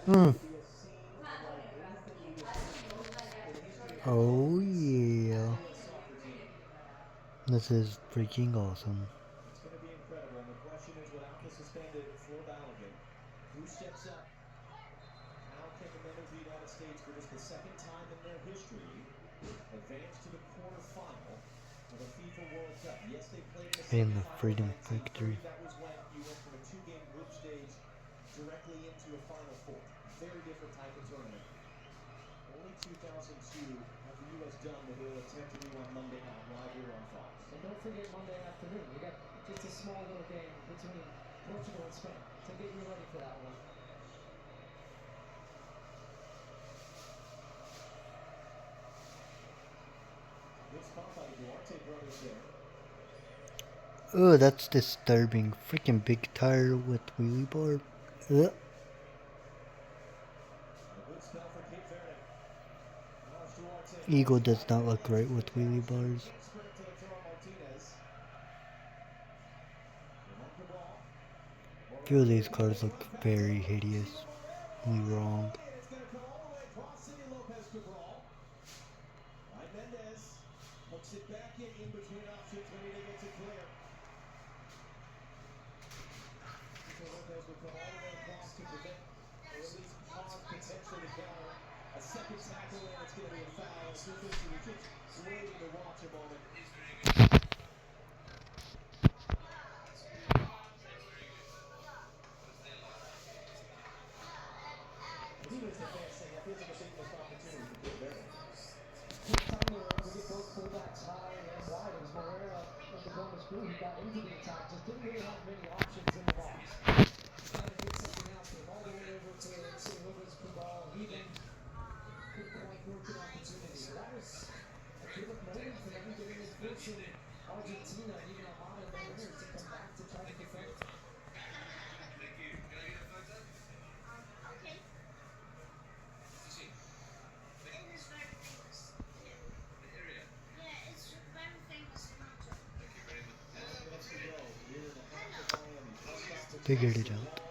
Mm. Oh yeah. This is freaking awesome. It's going to be incredible. And the question is, without the suspended for Balogun, who steps up? How can the men of the United States, for just the second time in their history, advance to the quarterfinal of a FIFA World Cup? Yes, they played in the And the semifinal in freedom factory. 1930. That was when you went from a two-game group stage directly into a Final Four. Very different type of tournament. Only 2002 have the U.S. done what they'll attempt to do on Monday night live here on Fox. And don't forget Monday afternoon. We got just a small little game between Portugal and Spain to get you ready for that one. Good spot by the Duarte brothers there. Oh, that's disturbing. Freaking big tire with wheelie bar. Ugh. A good spell for Cape Verde. Carlos Duarte Eagle falls does back not and look lands right into the with wheelie catch. bars. Quick sprint to Lautaro Martinez. Ramon Cabral. Few of Moreno these with it. cars It's look left back to very Lucy hideously Moreno. wrong. And it's going to come all the way across. City Lopez Cabral. Ryan Mendez hooks it back in between options, ready to get to clear. City Lopez will come all the way across to prevent, or at least pause potentially to counter. A second tackle, and it's going to be a foul. As if he was just waiting to watch a moment. He was defending. That feels like a big missed opportunity for Cape Verde. Good time to get both fullbacks high and wide. It was Moreira of the Columbus Crew who got into the attack. Just didn't really have many options in the box. Trying to get something out there. All the way over to St. Louis Cabral. He then could point towards an opportunity. That was a pivot moment for them, getting and forcing Argentina and even Armada and the winners to come back to try to defend. Figured it out.